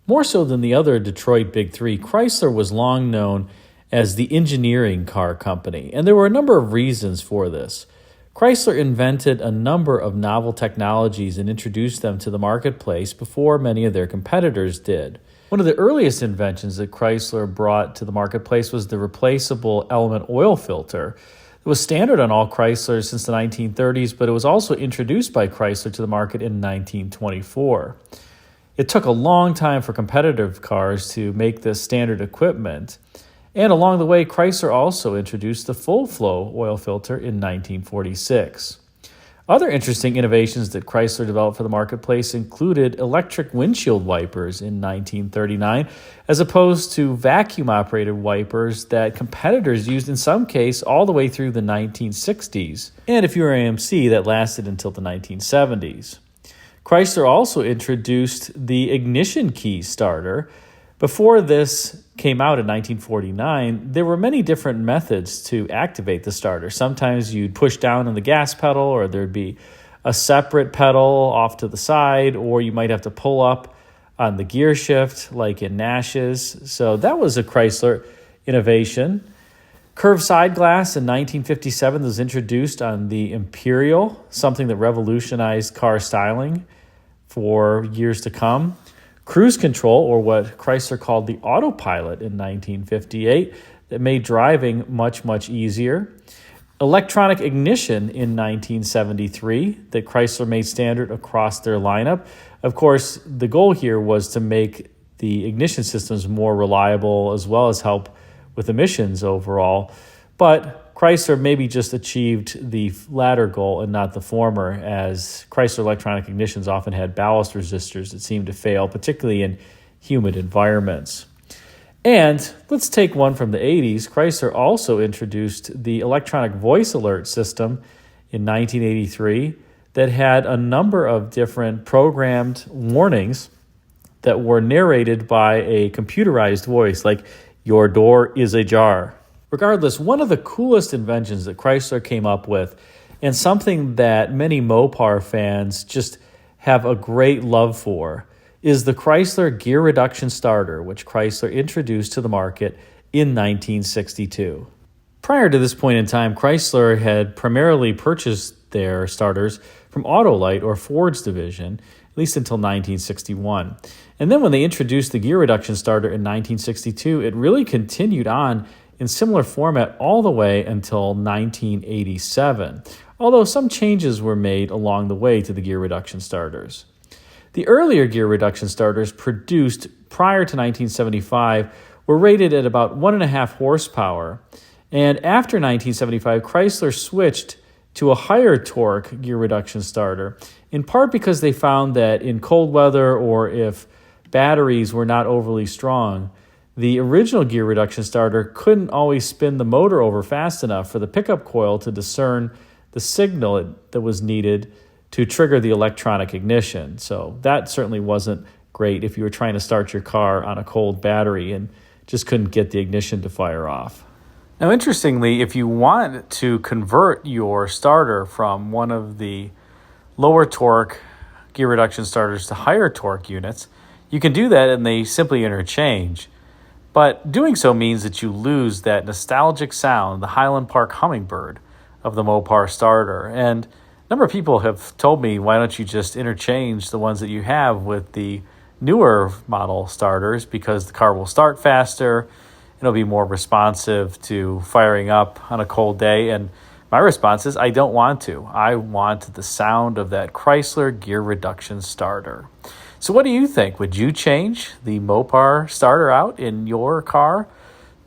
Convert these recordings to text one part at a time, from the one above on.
More so than the other Detroit Big Three, Chrysler was long known as the engineering car company, and there were a number of reasons for this. Chrysler invented a number of novel technologies and introduced them to the marketplace before many of their competitors did. One of the earliest inventions that Chrysler brought to the marketplace was the replaceable element oil filter. It was standard on all Chryslers since the 1930s, but it was also introduced by Chrysler to the market in 1924. It took a long time for competitive cars to make this standard equipment. And along the way, Chrysler also introduced the full-flow oil filter in 1946. Other interesting innovations that Chrysler developed for the marketplace included electric windshield wipers in 1939, as opposed to vacuum-operated wipers that competitors used in some case all the way through the 1960s. And if you were AMC, that lasted until the 1970s. Chrysler also introduced the ignition key starter. Before this came out in 1949, there were many different methods to activate the starter. Sometimes you'd push down on the gas pedal, or there'd be a separate pedal off to the side, or you might have to pull up on the gear shift like in Nash's. So that was a Chrysler innovation. Curved side glass in 1957 was introduced on the Imperial, something that revolutionized car styling for years to come. Cruise control, or what Chrysler called the autopilot in 1958, that made driving much, much easier. Electronic ignition in 1973 that Chrysler made standard across their lineup. Of course, the goal here was to make the ignition systems more reliable as well as help with emissions overall. But Chrysler maybe just achieved the latter goal and not the former, as Chrysler electronic ignitions often had ballast resistors that seemed to fail, particularly in humid environments. And let's take one from the 80s. Chrysler also introduced the electronic voice alert system in 1983 that had a number of different programmed warnings that were narrated by a computerized voice, like, "Your door is ajar." Regardless, one of the coolest inventions that Chrysler came up with, and something that many Mopar fans just have a great love for, is the Chrysler gear reduction starter, which Chrysler introduced to the market in 1962. Prior to this point in time, Chrysler had primarily purchased their starters from Autolite or Ford's division, at least until 1961. And then when they introduced the gear reduction starter in 1962, it really continued on in similar format all the way until 1987, although some changes were made along the way to the gear reduction starters. The earlier gear reduction starters produced prior to 1975 were rated at about 1.5 horsepower, and after 1975, Chrysler switched to a higher torque gear reduction starter, in part because they found that in cold weather or if batteries were not overly strong, the original gear reduction starter couldn't always spin the motor over fast enough for the pickup coil to discern the signal that was needed to trigger the electronic ignition. So that certainly wasn't great if you were trying to start your car on a cold battery and just couldn't get the ignition to fire off. Now, interestingly, if you want to convert your starter from one of the lower torque gear reduction starters to higher torque units, you can do that and they simply interchange. But doing so means that you lose that nostalgic sound, the Highland Park hummingbird of the Mopar starter. And a number of people have told me, why don't you just interchange the ones that you have with the newer model starters, because the car will start faster, it'll be more responsive to firing up on a cold day. And my response is, I don't want to. I want the sound of that Chrysler gear reduction starter. So what do you think? Would you change the Mopar starter out in your car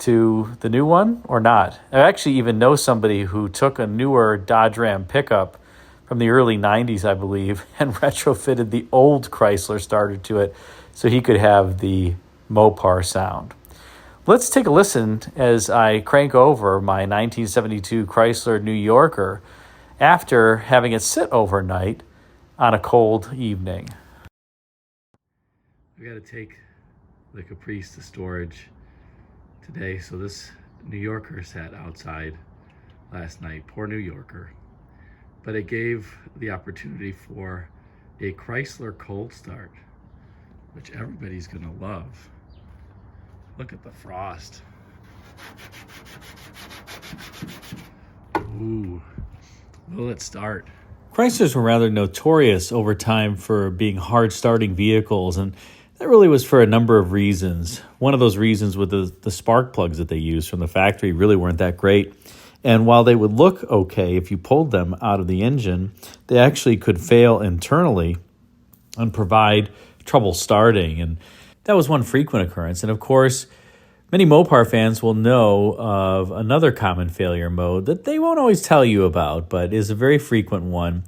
to the new one or not? I actually even know somebody who took a newer Dodge Ram pickup from the early 90s, I believe, and retrofitted the old Chrysler starter to it so he could have the Mopar sound. Let's take a listen as I crank over my 1972 Chrysler New Yorker after having it sit overnight on a cold evening. I got to take the Caprice to storage today, so this New Yorker sat outside last night. Poor New Yorker. But it gave the opportunity for a Chrysler cold start. which everybody's gonna love. Look at the frost. Ooh, will it start? Chryslers were rather notorious over time for being hard-starting vehicles, and that really was for a number of reasons. One of those reasons was the spark plugs that they used from the factory really weren't that great. And while they would look okay if you pulled them out of the engine, they actually could fail internally and provide trouble starting. And that was one frequent occurrence. And of course, many Mopar fans will know of another common failure mode that they won't always tell you about, but is a very frequent one.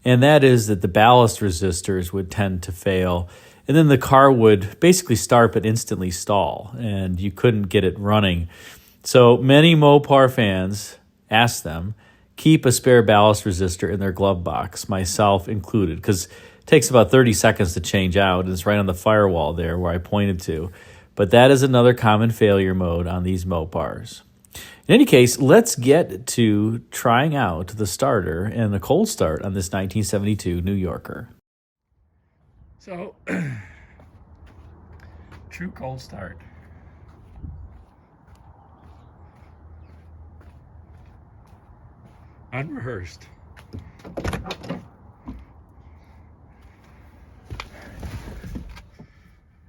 And that is that the ballast resistors would tend to fail. And then the car would basically start but instantly stall, and you couldn't get it running. So many Mopar fans ask them, keep a spare ballast resistor in their glove box, myself included, because it takes about 30 seconds to change out, and it's right on the firewall there where I pointed to. But that is another common failure mode on these Mopars. In any case, let's get to trying out the starter and the cold start on this 1972 New Yorker. So, true cold start. Unrehearsed.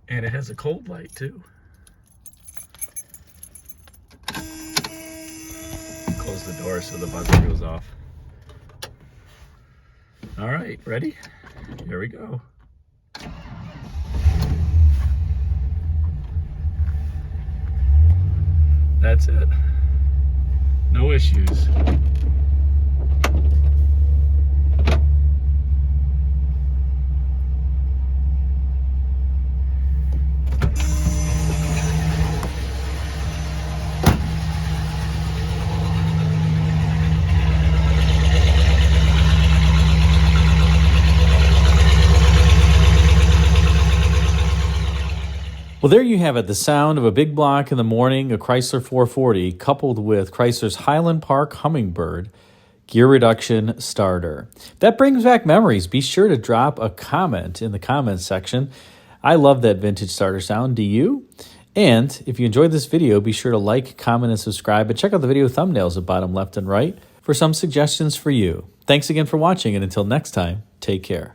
And it has a cold light too. Close the door so the buzzer goes off. All right, ready? Here we go. That's it. No issues. Well, there you have it, the sound of a big block in the morning, a Chrysler 440, coupled with Chrysler's Highland Park Hummingbird gear reduction starter. That brings back memories. Be sure to drop a comment in the comments section. I love that vintage starter sound. Do you? And if you enjoyed this video, be sure to like, comment, and subscribe, and check out the video thumbnails at bottom left and right for some suggestions for you. Thanks again for watching, and until next time, take care.